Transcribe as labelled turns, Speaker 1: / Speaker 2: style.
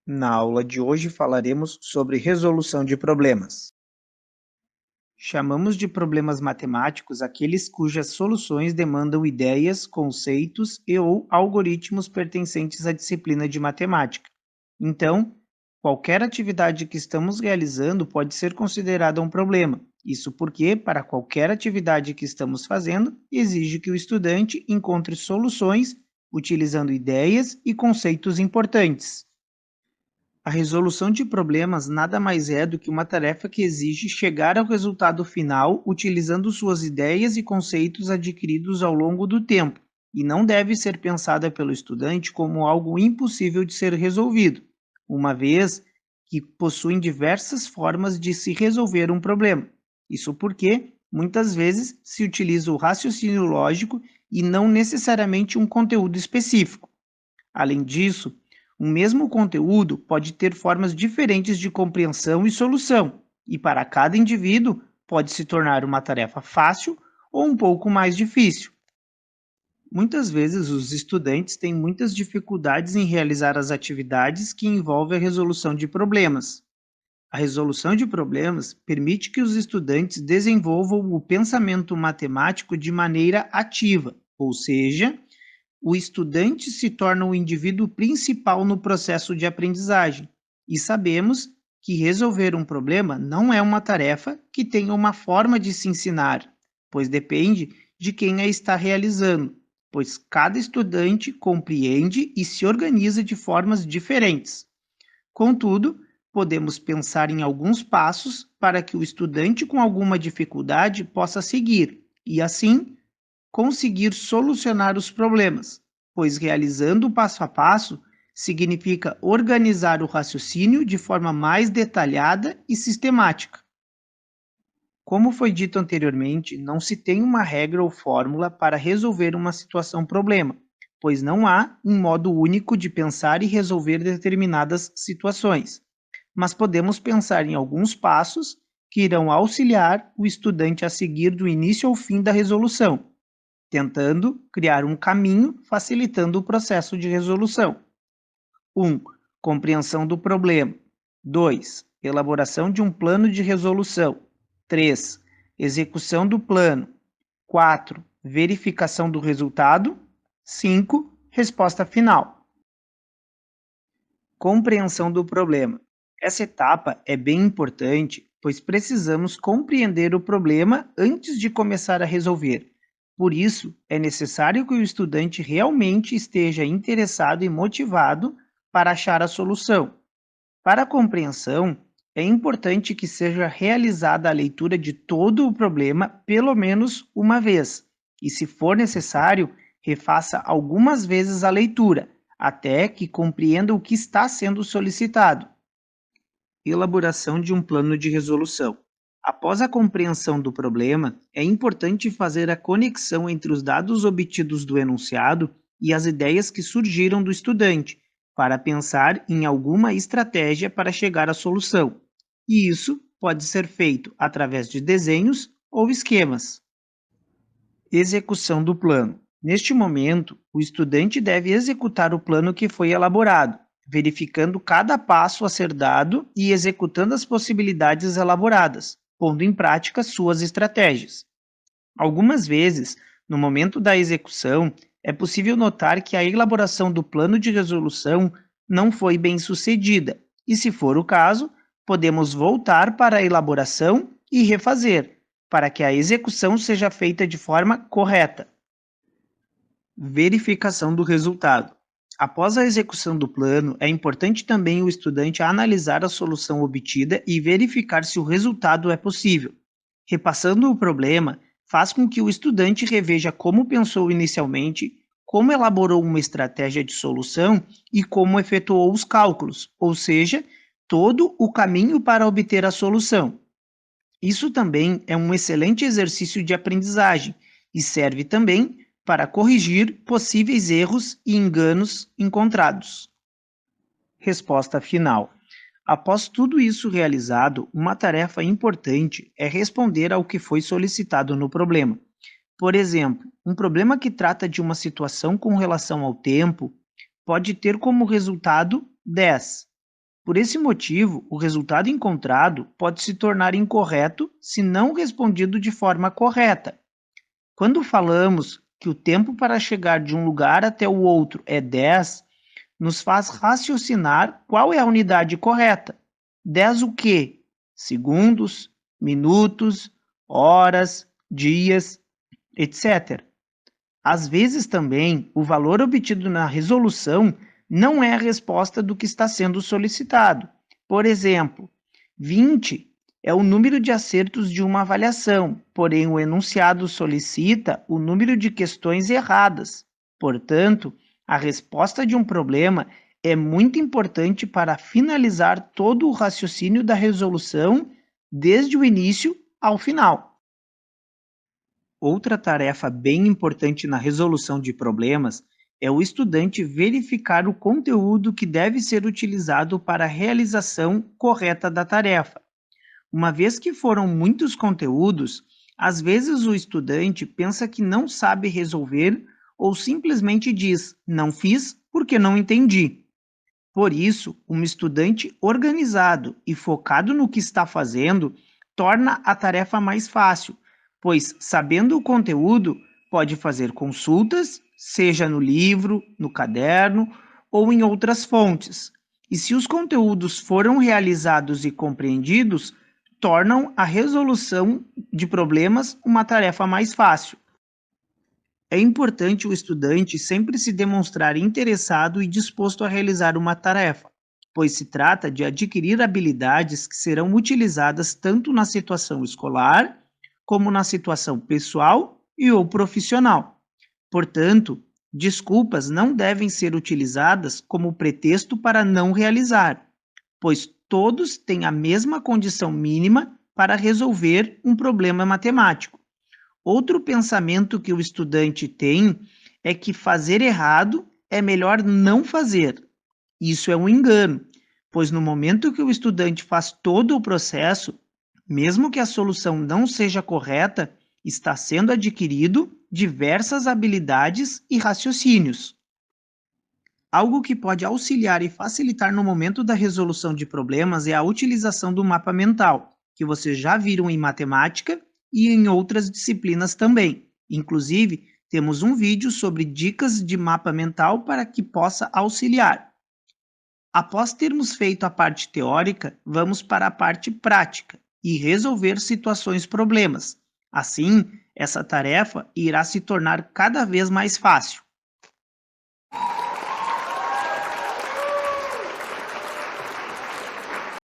Speaker 1: Na aula de hoje falaremos sobre resolução de problemas. Chamamos de problemas matemáticos aqueles cujas soluções demandam ideias, conceitos e ou algoritmos pertencentes à disciplina de matemática. Então, qualquer atividade que estamos realizando pode ser considerada um problema. Isso porque, para qualquer atividade que estamos fazendo, exige que o estudante encontre soluções utilizando ideias e conceitos importantes. A resolução de problemas nada mais é do que uma tarefa que exige chegar ao resultado final utilizando suas ideias e conceitos adquiridos ao longo do tempo, e não deve ser pensada pelo estudante como algo impossível de ser resolvido, uma vez que possuem diversas formas de se resolver um problema. Isso porque, muitas vezes, se utiliza o raciocínio lógico e não necessariamente um conteúdo específico. Além disso, um mesmo conteúdo pode ter formas diferentes de compreensão e solução, e para cada indivíduo pode se tornar uma tarefa fácil ou um pouco mais difícil. Muitas vezes, os estudantes têm muitas dificuldades em realizar as atividades que envolvem a resolução de problemas. A resolução de problemas permite que os estudantes desenvolvam o pensamento matemático de maneira ativa, ou seja, o estudante se torna o indivíduo principal no processo de aprendizagem, e sabemos que resolver um problema não é uma tarefa que tenha uma forma de se ensinar, pois depende de quem a está realizando, pois cada estudante compreende e se organiza de formas diferentes. Contudo, podemos pensar em alguns passos para que o estudante com alguma dificuldade possa seguir e, assim, conseguir solucionar os problemas, pois realizando o passo a passo significa organizar o raciocínio de forma mais detalhada e sistemática. Como foi dito anteriormente, não se tem uma regra ou fórmula para resolver uma situação-problema, pois não há um modo único de pensar e resolver determinadas situações. Mas podemos pensar em alguns passos que irão auxiliar o estudante a seguir do início ao fim da resolução, tentando criar um caminho facilitando o processo de resolução. 1. Compreensão do problema. 2. Elaboração de um plano de resolução. 3. Execução do plano. 4. Verificação do resultado. 5. Resposta final. Compreensão do problema. Essa etapa é bem importante, pois precisamos compreender o problema antes de começar a resolver. Por isso, é necessário que o estudante realmente esteja interessado e motivado para achar a solução. Para a compreensão, é importante que seja realizada a leitura de todo o problema pelo menos uma vez, e, se for necessário, refaça algumas vezes a leitura, até que compreenda o que está sendo solicitado. Elaboração de um plano de resolução. Após a compreensão do problema, é importante fazer a conexão entre os dados obtidos do enunciado e as ideias que surgiram do estudante, para pensar em alguma estratégia para chegar à solução. E isso pode ser feito através de desenhos ou esquemas. Execução do plano. Neste momento, o estudante deve executar o plano que foi elaborado, verificando cada passo a ser dado e executando as possibilidades elaboradas, pondo em prática suas estratégias. Algumas vezes, no momento da execução, é possível notar que a elaboração do plano de resolução não foi bem sucedida, e, se for o caso, podemos voltar para a elaboração e refazer, para que a execução seja feita de forma correta. Verificação do resultado. Após a execução do plano, é importante também o estudante analisar a solução obtida e verificar se o resultado é possível. Repassando o problema, faz com que o estudante reveja como pensou inicialmente, como elaborou uma estratégia de solução e como efetuou os cálculos, ou seja, todo o caminho para obter a solução. Isso também é um excelente exercício de aprendizagem e serve também para corrigir possíveis erros e enganos encontrados. Resposta final. Após tudo isso realizado, uma tarefa importante é responder ao que foi solicitado no problema. Por exemplo, um problema que trata de uma situação com relação ao tempo pode ter como resultado 10. Por esse motivo, o resultado encontrado pode se tornar incorreto se não respondido de forma correta. Quando falamos que o tempo para chegar de um lugar até o outro é 10, nos faz raciocinar qual é a unidade correta. 10 o quê? Segundos, minutos, horas, dias, etc. Às vezes também, o valor obtido na resolução não é a resposta do que está sendo solicitado. Por exemplo, 20 é o número de acertos de uma avaliação, porém o enunciado solicita o número de questões erradas. Portanto, a resposta de um problema é muito importante para finalizar todo o raciocínio da resolução, desde o início ao final. Outra tarefa bem importante na resolução de problemas é o estudante verificar o conteúdo que deve ser utilizado para a realização correta da tarefa. Uma vez que foram muitos conteúdos, às vezes o estudante pensa que não sabe resolver ou simplesmente diz: "Não fiz porque não entendi". Por isso, um estudante organizado e focado no que está fazendo torna a tarefa mais fácil, pois, sabendo o conteúdo, pode fazer consultas, seja no livro, no caderno ou em outras fontes. E se os conteúdos foram realizados e compreendidos, tornam a resolução de problemas uma tarefa mais fácil. É importante o estudante sempre se demonstrar interessado e disposto a realizar uma tarefa, pois se trata de adquirir habilidades que serão utilizadas tanto na situação escolar, como na situação pessoal e ou profissional. Portanto, desculpas não devem ser utilizadas como pretexto para não realizar, pois todos têm a mesma condição mínima para resolver um problema matemático. Outro pensamento que o estudante tem é que fazer errado é melhor não fazer. Isso é um engano, pois no momento que o estudante faz todo o processo, mesmo que a solução não seja correta, está sendo adquirido diversas habilidades e raciocínios. Algo que pode auxiliar e facilitar no momento da resolução de problemas é a utilização do mapa mental, que vocês já viram em matemática e em outras disciplinas também. Inclusive, temos um vídeo sobre dicas de mapa mental para que possa auxiliar. Após termos feito a parte teórica, vamos para a parte prática e resolver situações problemas. Assim, essa tarefa irá se tornar cada vez mais fácil.